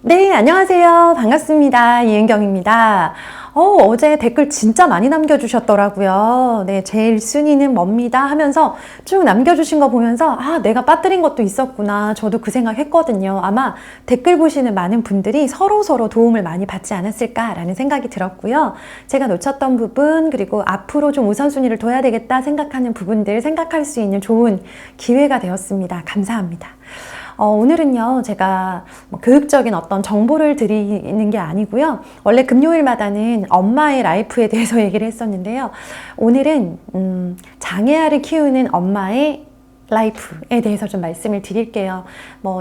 네, 안녕하세요. 반갑습니다. 이은경입니다. 어제 댓글 진짜 많이 남겨주셨더라고요. 네, 제일 순위는 뭡니다 하면서 쭉 남겨주신 거 보면서 내가 빠뜨린 것도 있었구나. 저도 그 생각 했거든요. 아마 댓글 보시는 많은 분들이 서로서로 도움을 많이 받지 않았을까라는 생각이 들었고요. 제가 놓쳤던 부분, 그리고 앞으로 좀 우선순위를 둬야 되겠다 생각하는 부분들 생각할 수 있는 좋은 기회가 되었습니다. 감사합니다. 오늘은요, 제가 교육적인 어떤 정보를 드리는 게 아니고요. 원래 금요일마다는 엄마의 라이프에 대해서 얘기를 했었는데요. 오늘은 장애아를 키우는 엄마의 라이프에 대해서 좀 말씀을 드릴게요.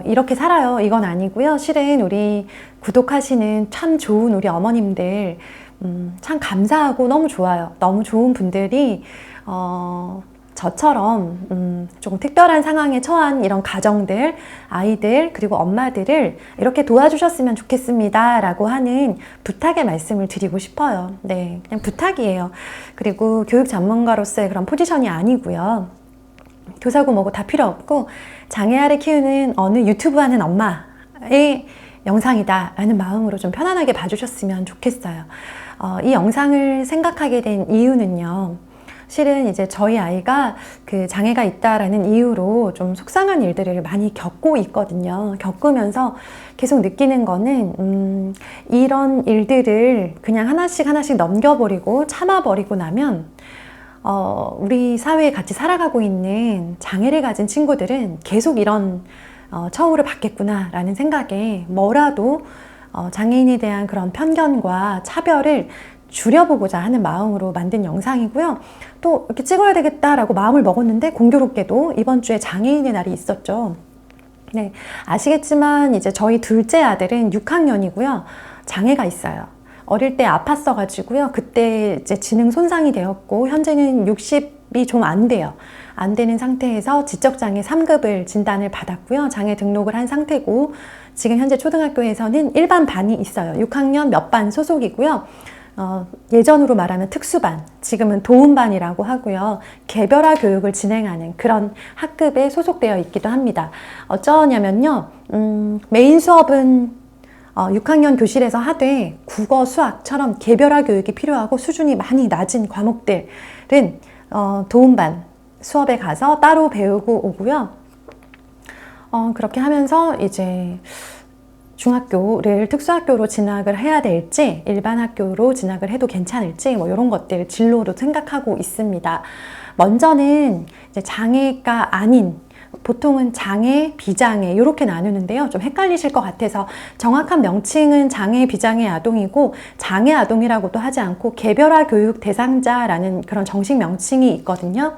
이렇게 살아요. 이건 아니고요. 실은 우리 구독하시는 참 좋은 우리 어머님들, 참 감사하고 너무 좋아요. 너무 좋은 분들이, 저처럼 조금 특별한 상황에 처한 이런 가정들, 아이들, 그리고 엄마들을 이렇게 도와주셨으면 좋겠습니다 라고 하는 부탁의 말씀을 드리고 싶어요. 네, 그냥 부탁이에요. 그리고 교육 전문가로서의 그런 포지션이 아니고요. 교사고 뭐고 다 필요 없고 장애아를 키우는 어느 유튜브 하는 엄마의 영상이다 라는 마음으로 좀 편안하게 봐주셨으면 좋겠어요. 이 영상을 생각하게 된 이유는요. 실은 이제 저희 아이가 그 장애가 있다라는 이유로 좀 속상한 일들을 많이 겪고 있거든요. 겪으면서 계속 느끼는 거는 이런 일들을 그냥 하나씩 넘겨버리고 참아버리고 나면 우리 사회에 같이 살아가고 있는 장애를 가진 친구들은 계속 이런 처우를 받겠구나 라는 생각에 뭐라도 장애인에 대한 그런 편견과 차별을 줄여보고자 하는 마음으로 만든 영상이고요. 또 이렇게 찍어야 되겠다라고 마음을 먹었는데 공교롭게도 이번 주에 장애인의 날이 있었죠. 네, 아시겠지만 이제 저희 둘째 아들은 6학년이고요. 장애가 있어요. 어릴 때 아팠어가지고요. 그때 이제 지능 손상이 되었고 현재는 60이 좀 안 돼요. 안 되는 상태에서 지적장애 3급을 진단을 받았고요. 장애 등록을 한 상태고 지금 현재 초등학교에서는 일반 반이 있어요. 6학년 몇 반 소속이고요. 예전으로 말하면 특수반, 지금은 도움반이라고 하고요. 개별화 교육을 진행하는 그런 학급에 소속되어 있기도 합니다. 어쩌냐면요, 메인 수업은 6학년 교실에서 하되 국어, 수학처럼 개별화 교육이 필요하고 수준이 많이 낮은 과목들은 도움반 수업에 가서 따로 배우고 오고요. 그렇게 하면서 이제 중학교를 특수학교로 진학을 해야 될지 일반 학교로 진학을 해도 괜찮을지 이런 것들 진로로 생각하고 있습니다. 먼저는 이제 장애가 아닌, 보통은 장애, 비장애 이렇게 나누는데요. 좀 헷갈리실 것 같아서 정확한 명칭은 장애, 비장애 아동이고 장애 아동이라고도 하지 않고 개별화 교육 대상자라는 그런 정식 명칭이 있거든요.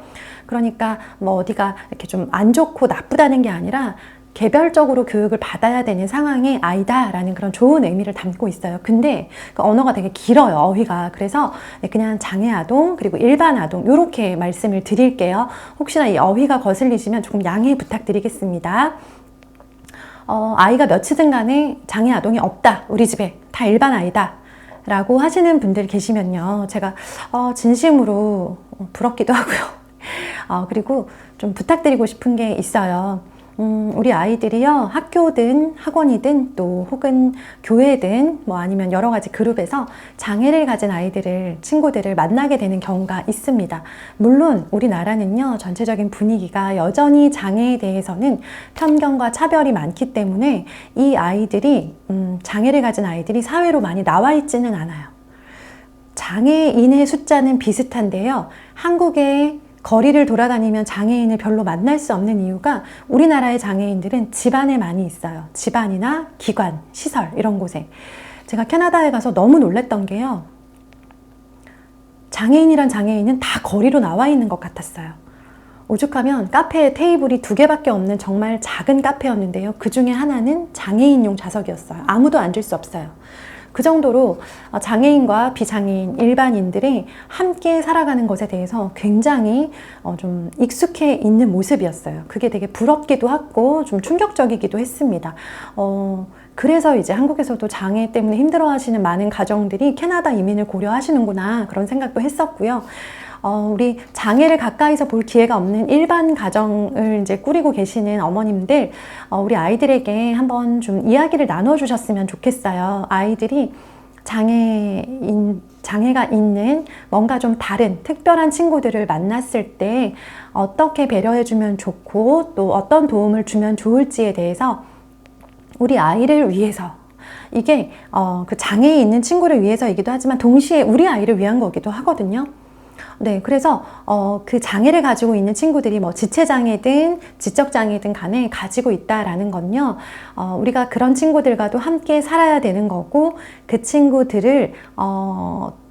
그러니까 어디가 이렇게 좀 안 좋고 나쁘다는 게 아니라 개별적으로 교육을 받아야 되는 상황의 아이다라는 그런 좋은 의미를 담고 있어요. 근데 그 언어가 되게 길어요, 어휘가. 그래서 그냥 장애 아동 그리고 일반 아동 이렇게 말씀을 드릴게요. 혹시나 이 어휘가 거슬리시면 조금 양해 부탁드리겠습니다. 아이가 몇이든 간에 장애 아동이 없다, 우리 집에 다 일반 아이다 라고 하시는 분들 계시면요, 제가 진심으로 부럽기도 하고요. 그리고 좀 부탁드리고 싶은 게 있어요. 우리 아이들이요, 학교든 학원이든 또 혹은 교회든 아니면 여러 가지 그룹에서 장애를 가진 아이들을, 친구들을 만나게 되는 경우가 있습니다. 물론 우리나라는요, 전체적인 분위기가 여전히 장애에 대해서는 편견과 차별이 많기 때문에 이 아이들이, 장애를 가진 아이들이 사회로 많이 나와 있지는 않아요. 장애인의 숫자는 비슷한데요, 한국의 거리를 돌아다니면 장애인을 별로 만날 수 없는 이유가 우리나라의 장애인들은 집안에 많이 있어요. 집안이나 기관, 시설 이런 곳에. 제가 캐나다에 가서 너무 놀랬던 게요, 장애인이란 장애인은 다 거리로 나와 있는 것 같았어요. 오죽하면 카페에 테이블이 2개밖에 없는 정말 작은 카페였는데요, 그 중에 하나는 장애인용 좌석이었어요. 아무도 앉을 수 없어요. 그 정도로 장애인과 비장애인, 일반인들이 함께 살아가는 것에 대해서 굉장히 좀 익숙해 있는 모습이었어요. 그게 되게 부럽기도 하고 좀 충격적이기도 했습니다. 그래서 이제 한국에서도 장애 때문에 힘들어하시는 많은 가정들이 캐나다 이민을 고려하시는구나, 그런 생각도 했었고요. 우리 장애를 가까이서 볼 기회가 없는 일반 가정을 이제 꾸리고 계시는 어머님들, 우리 아이들에게 한번 좀 이야기를 나눠주셨으면 좋겠어요. 아이들이 장애가 있는 뭔가 좀 다른 특별한 친구들을 만났을 때 어떻게 배려해주면 좋고 또 어떤 도움을 주면 좋을지에 대해서 우리 아이를 위해서, 이게 그 장애에 있는 친구를 위해서이기도 하지만 동시에 우리 아이를 위한 거기도 하거든요. 네, 그래서 그 장애를 가지고 있는 친구들이 뭐 지체장애든 지적장애든 간에 가지고 있다라는 건요, 우리가 그런 친구들과도 함께 살아야 되는 거고, 그 친구들을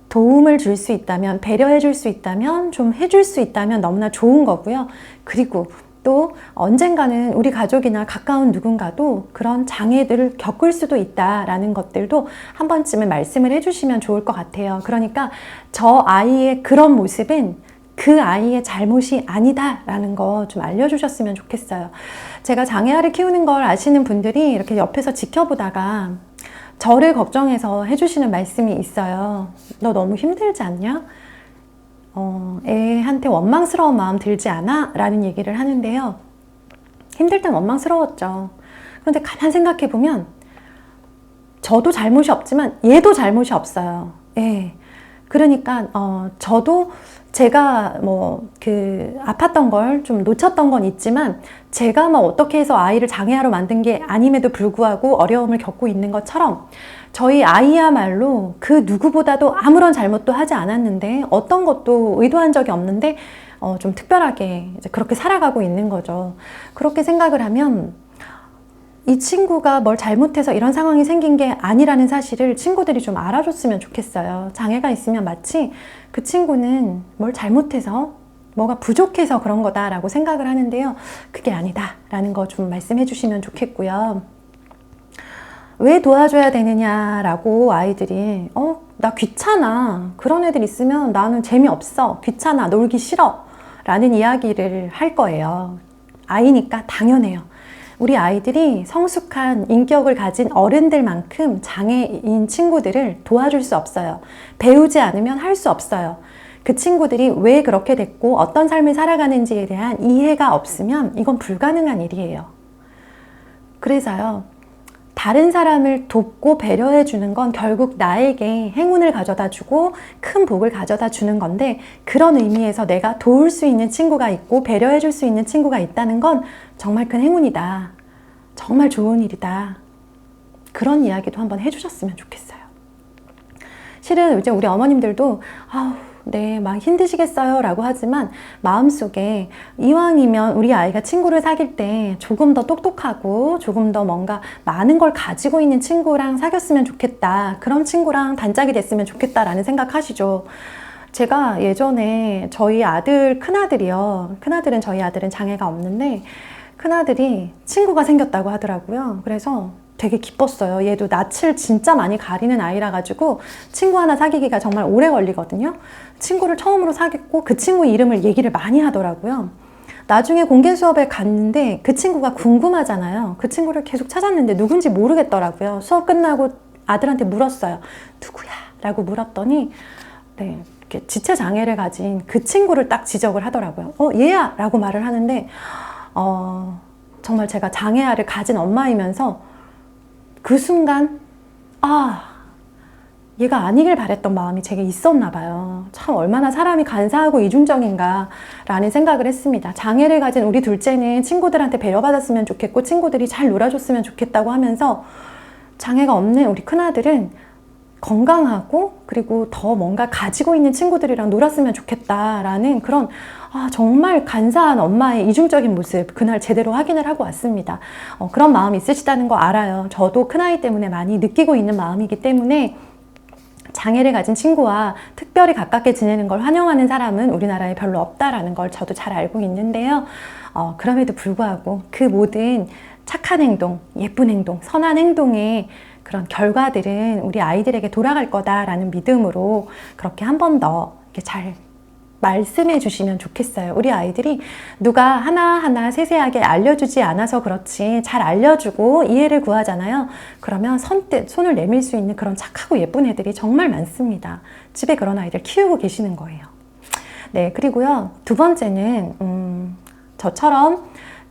도움을 줄 수 있다면, 배려해 줄 수 있다면, 좀 해줄 수 있다면 너무나 좋은 거고요. 그리고 또 언젠가는 우리 가족이나 가까운 누군가도 그런 장애들을 겪을 수도 있다라는 것들도 한 번쯤은 말씀을 해주시면 좋을 것 같아요. 그러니까 저 아이의 그런 모습은 그 아이의 잘못이 아니다라는 거 좀 알려주셨으면 좋겠어요. 제가 장애아를 키우는 걸 아시는 분들이 이렇게 옆에서 지켜보다가 저를 걱정해서 해주시는 말씀이 있어요. 너 너무 힘들지 않냐? 애한테 원망스러운 마음 들지 않아? 라는 얘기를 하는데요. 힘들 땐 원망스러웠죠. 그런데 가만 생각해 보면 저도 잘못이 없지만 얘도 잘못이 없어요. 예. 그러니까 저도 제가 뭐 아팠던 걸 좀 놓쳤던 건 있지만 제가 뭐 어떻게 해서 아이를 장애아로 만든 게 아님에도 불구하고 어려움을 겪고 있는 것처럼 저희 아이야말로 그 누구보다도 아무런 잘못도 하지 않았는데 어떤 것도 의도한 적이 없는데 좀 특별하게 이제 그렇게 살아가고 있는 거죠. 그렇게 생각을 하면 이 친구가 뭘 잘못해서 이런 상황이 생긴 게 아니라는 사실을 친구들이 좀 알아줬으면 좋겠어요. 장애가 있으면 마치 그 친구는 뭘 잘못해서 뭐가 부족해서 그런 거다라고 생각을 하는데요. 그게 아니다라는 거 좀 말씀해 주시면 좋겠고요. 왜 도와줘야 되느냐라고 아이들이 나 귀찮아. 그런 애들 있으면 나는 재미없어. 귀찮아. 놀기 싫어. 라는 이야기를 할 거예요. 아이니까 당연해요. 우리 아이들이 성숙한 인격을 가진 어른들만큼 장애인 친구들을 도와줄 수 없어요. 배우지 않으면 할 수 없어요. 그 친구들이 왜 그렇게 됐고 어떤 삶을 살아가는지에 대한 이해가 없으면 이건 불가능한 일이에요. 그래서요, 다른 사람을 돕고 배려해 주는 건 결국 나에게 행운을 가져다 주고 큰 복을 가져다 주는 건데, 그런 의미에서 내가 도울 수 있는 친구가 있고 배려해 줄 수 있는 친구가 있다는 건 정말 큰 행운이다. 정말 좋은 일이다. 그런 이야기도 한번 해주셨으면 좋겠어요. 실은 이제 우리 어머님들도 네, 막 힘드시겠어요 라고 하지만 마음속에 이왕이면 우리 아이가 친구를 사귈 때 조금 더 똑똑하고 조금 더 뭔가 많은 걸 가지고 있는 친구랑 사귀었으면 좋겠다, 그런 친구랑 단짝이 됐으면 좋겠다라는 생각하시죠. 제가 예전에 저희 아들, 큰아들이요, 저희 아들은 장애가 없는데 큰아들이 친구가 생겼다고 하더라고요. 그래서 되게 기뻤어요. 얘도 낯을 진짜 많이 가리는 아이라 가지고 친구 하나 사귀기가 정말 오래 걸리거든요. 친구를 처음으로 사귀고 그 친구 이름을 얘기를 많이 하더라고요. 나중에 공개 수업에 갔는데 그 친구가 궁금하잖아요. 그 친구를 계속 찾았는데 누군지 모르겠더라고요. 수업 끝나고 아들한테 물었어요. 누구야? 라고 물었더니 네, 이렇게 지체장애를 가진 그 친구를 딱 지적을 하더라고요. 얘야! 라고 말을 하는데 정말 제가 장애아를 가진 엄마이면서 그 순간 얘가 아니길 바랬던 마음이 제게 있었나 봐요. 참 얼마나 사람이 간사하고 이중적인가 라는 생각을 했습니다. 장애를 가진 우리 둘째는 친구들한테 배려받았으면 좋겠고 친구들이 잘 놀아줬으면 좋겠다고 하면서, 장애가 없는 우리 큰아들은 건강하고 그리고 더 뭔가 가지고 있는 친구들이랑 놀았으면 좋겠다라는 그런 정말 간사한 엄마의 이중적인 모습, 그날 제대로 확인을 하고 왔습니다. 그런 마음이 있으시다는 거 알아요. 저도 큰아이 때문에 많이 느끼고 있는 마음이기 때문에 장애를 가진 친구와 특별히 가깝게 지내는 걸 환영하는 사람은 우리나라에 별로 없다라는 걸 저도 잘 알고 있는데요. 그럼에도 불구하고 그 모든 착한 행동, 예쁜 행동, 선한 행동의 그런 결과들은 우리 아이들에게 돌아갈 거다라는 믿음으로 그렇게 한 번 더 이렇게 잘 말씀해 주시면 좋겠어요. 우리 아이들이 누가 하나하나 세세하게 알려주지 않아서 그렇지 잘 알려주고 이해를 구하잖아요. 그러면 선뜻 손을 내밀 수 있는 그런 착하고 예쁜 애들이 정말 많습니다. 집에 그런 아이들 키우고 계시는 거예요. 네, 그리고요. 두 번째는, 저처럼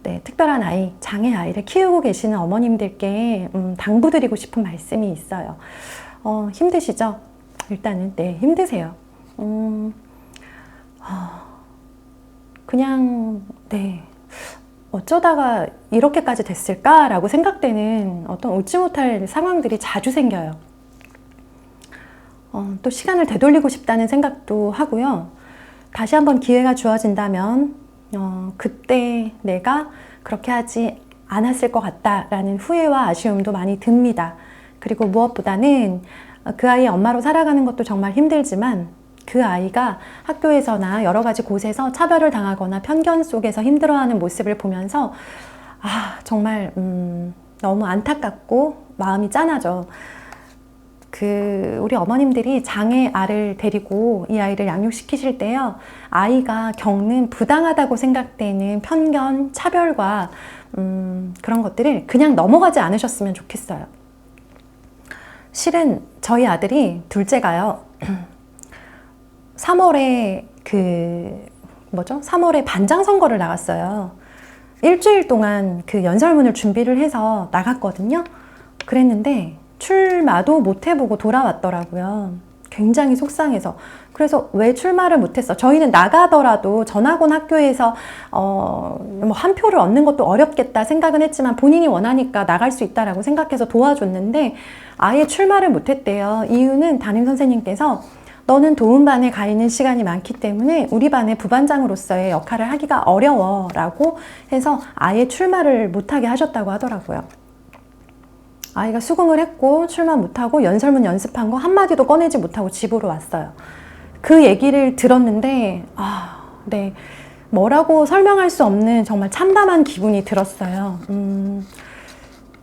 네, 특별한 아이, 장애 아이를 키우고 계시는 어머님들께 당부드리고 싶은 말씀이 있어요. 힘드시죠? 일단은, 네, 힘드세요. 그냥, 네, 어쩌다가 이렇게까지 됐을까라고 생각되는 어떤 웃지 못할 상황들이 자주 생겨요. 또 시간을 되돌리고 싶다는 생각도 하고요. 다시 한번 기회가 주어진다면 그때 내가 그렇게 하지 않았을 것 같다라는 후회와 아쉬움도 많이 듭니다. 그리고 무엇보다는 그 아이의 엄마로 살아가는 것도 정말 힘들지만 그 아이가 학교에서나 여러 가지 곳에서 차별을 당하거나 편견 속에서 힘들어하는 모습을 보면서 정말 너무 안타깝고 마음이 짠하죠. 우리 어머님들이 장애 아를 데리고 이 아이를 양육시키실 때요, 아이가 겪는 부당하다고 생각되는 편견, 차별과 그런 것들을 그냥 넘어가지 않으셨으면 좋겠어요. 실은 저희 아들이 둘째가요, 3월에 3월에 반장 선거를 나갔어요. 일주일 동안 그 연설문을 준비를 해서 나갔거든요. 그랬는데 출마도 못 해보고 돌아왔더라고요. 굉장히 속상해서. 그래서 왜 출마를 못했어? 저희는 나가더라도 전학원 학교에서 한 표를 얻는 것도 어렵겠다 생각은 했지만 본인이 원하니까 나갈 수 있다라고 생각해서 도와줬는데 아예 출마를 못했대요. 이유는 담임 선생님께서 너는 도움반에 가 있는 시간이 많기 때문에 우리 반의 부반장으로서의 역할을 하기가 어려워 라고 해서 아예 출마를 못하게 하셨다고 하더라고요. 아이가 수긍을 했고 출마 못하고 연설문 연습한 거 한마디도 꺼내지 못하고 집으로 왔어요. 그 얘기를 들었는데 네, 뭐라고 설명할 수 없는 정말 참담한 기분이 들었어요.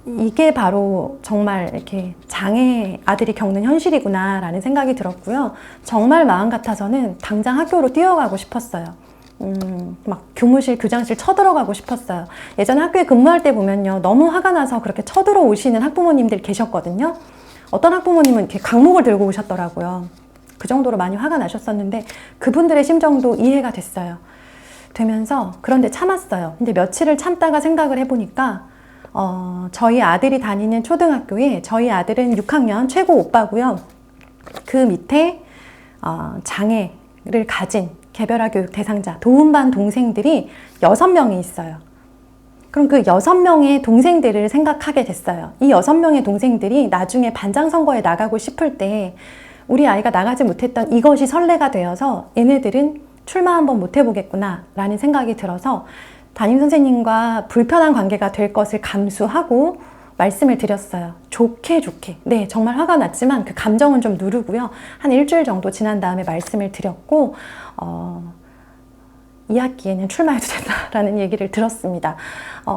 이게 바로 정말 이렇게 장애 아들이 겪는 현실이구나 라는 생각이 들었고요. 정말 마음 같아서는 당장 학교로 뛰어가고 싶었어요. 막 교무실, 교장실 쳐들어가고 싶었어요. 예전에 학교에 근무할 때 보면요, 너무 화가 나서 그렇게 쳐들어오시는 학부모님들 계셨거든요. 어떤 학부모님은 이렇게 강목을 들고 오셨더라고요. 그 정도로 많이 화가 나셨었는데 그분들의 심정도 이해가 됐어요. 되면서 그런데 참았어요. 근데 며칠을 참다가 생각을 해보니까 저희 아들이 다니는 초등학교에 저희 아들은 6학년 최고 오빠고요. 그 밑에 장애를 가진 개별화 교육 대상자, 도움반 동생들이 6명이 있어요. 그럼 그 6명의 동생들을 생각하게 됐어요. 이 6명의 동생들이 나중에 반장 선거에 나가고 싶을 때 우리 아이가 나가지 못했던 이것이 선례가 되어서 얘네들은 출마 한번 못 해보겠구나 라는 생각이 들어서 담임 선생님과 불편한 관계가 될 것을 감수하고 말씀을 드렸어요. 좋게. 네, 정말 화가 났지만 그 감정은 좀 누르고요. 한 일주일 정도 지난 다음에 말씀을 드렸고 2학기에는 출마해도 된다라는 얘기를 들었습니다.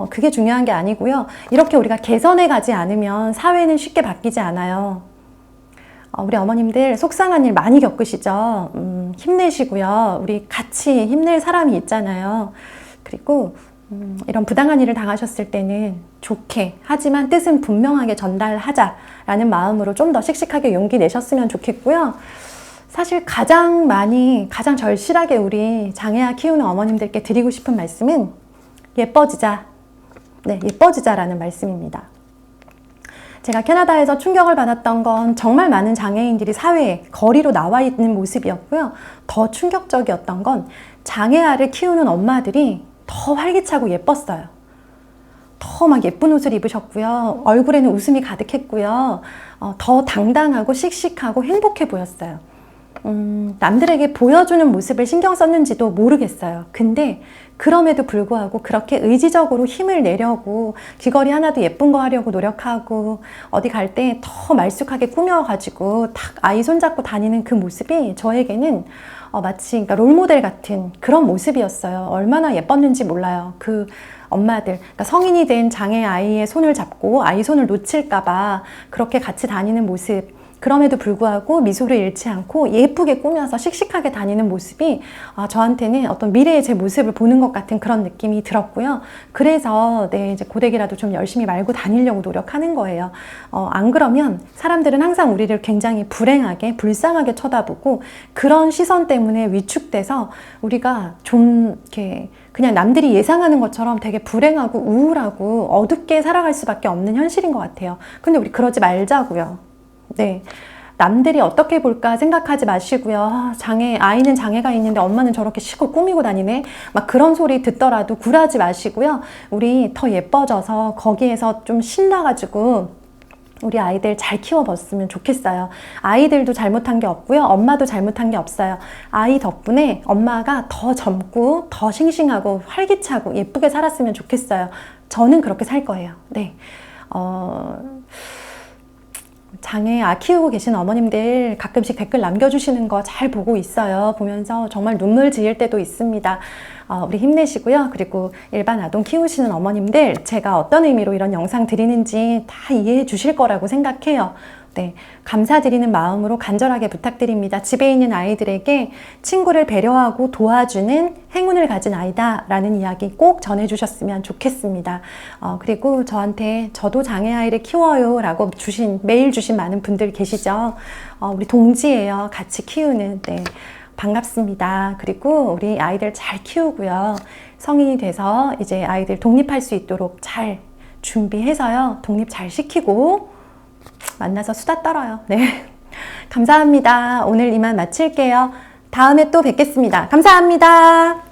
그게 중요한 게 아니고요. 이렇게 우리가 개선해 가지 않으면 사회는 쉽게 바뀌지 않아요. 우리 어머님들 속상한 일 많이 겪으시죠? 힘내시고요. 우리 같이 힘낼 사람이 있잖아요. 그리고 이런 부당한 일을 당하셨을 때는 좋게, 하지만 뜻은 분명하게 전달하자라는 마음으로 좀 더 씩씩하게 용기 내셨으면 좋겠고요. 사실 가장 절실하게 우리 장애아 키우는 어머님들께 드리고 싶은 말씀은 예뻐지자. 네, 예뻐지자라는 말씀입니다. 제가 캐나다에서 충격을 받았던 건 정말 많은 장애인들이 사회에 거리로 나와 있는 모습이었고요. 더 충격적이었던 건 장애아를 키우는 엄마들이 더 활기차고 예뻤어요. 더 막 예쁜 옷을 입으셨고요. 얼굴에는 웃음이 가득했고요. 더 당당하고 씩씩하고 행복해 보였어요. 남들에게 보여주는 모습을 신경 썼는지도 모르겠어요. 근데 그럼에도 불구하고 그렇게 의지적으로 힘을 내려고 귀걸이 하나도 예쁜 거 하려고 노력하고 어디 갈 때 더 말쑥하게 꾸며가지고 딱 아이 손잡고 다니는 그 모습이 저에게는 마치 그러니까 롤모델 같은 그런 모습이었어요. 얼마나 예뻤는지 몰라요. 그 엄마들, 그러니까 성인이 된 장애 아이의 손을 잡고 아이 손을 놓칠까봐 그렇게 같이 다니는 모습, 그럼에도 불구하고 미소를 잃지 않고 예쁘게 꾸며서 씩씩하게 다니는 모습이 저한테는 어떤 미래의 제 모습을 보는 것 같은 그런 느낌이 들었고요. 그래서 이제 고데기라도 좀 열심히 말고 다니려고 노력하는 거예요. 안 그러면 사람들은 항상 우리를 굉장히 불행하게, 불쌍하게 쳐다보고 그런 시선 때문에 위축돼서 우리가 좀 이렇게 그냥 남들이 예상하는 것처럼 되게 불행하고 우울하고 어둡게 살아갈 수밖에 없는 현실인 것 같아요. 근데 우리 그러지 말자고요. 네. 남들이 어떻게 볼까 생각하지 마시고요. 아이는 장애가 있는데 엄마는 저렇게 시골 꾸미고 다니네. 막 그런 소리 듣더라도 굴하지 마시고요. 우리 더 예뻐져서 거기에서 좀 신나가지고 우리 아이들 잘 키워봤으면 좋겠어요. 아이들도 잘못한 게 없고요. 엄마도 잘못한 게 없어요. 아이 덕분에 엄마가 더 젊고 더 싱싱하고 활기차고 예쁘게 살았으면 좋겠어요. 저는 그렇게 살 거예요. 네. 장애 키우고 계신 어머님들 가끔씩 댓글 남겨주시는 거 잘 보고 있어요. 보면서 정말 눈물 지을 때도 있습니다. 우리 힘내시고요. 그리고 일반 아동 키우시는 어머님들 제가 어떤 의미로 이런 영상 드리는지 다 이해해 주실 거라고 생각해요. 네, 감사드리는 마음으로 간절하게 부탁드립니다. 집에 있는 아이들에게 친구를 배려하고 도와주는 행운을 가진 아이다 라는 이야기 꼭 전해주셨으면 좋겠습니다. 그리고 저한테 저도 장애아이를 키워요 라고 메일 주신 많은 분들 계시죠. 우리 동지예요. 같이 키우는. 네, 반갑습니다. 그리고 우리 아이들 잘 키우고요. 성인이 돼서 이제 아이들 독립할 수 있도록 잘 준비해서요. 독립 잘 시키고 만나서 수다 떨어요. 네. 감사합니다. 오늘 이만 마칠게요. 다음에 또 뵙겠습니다. 감사합니다.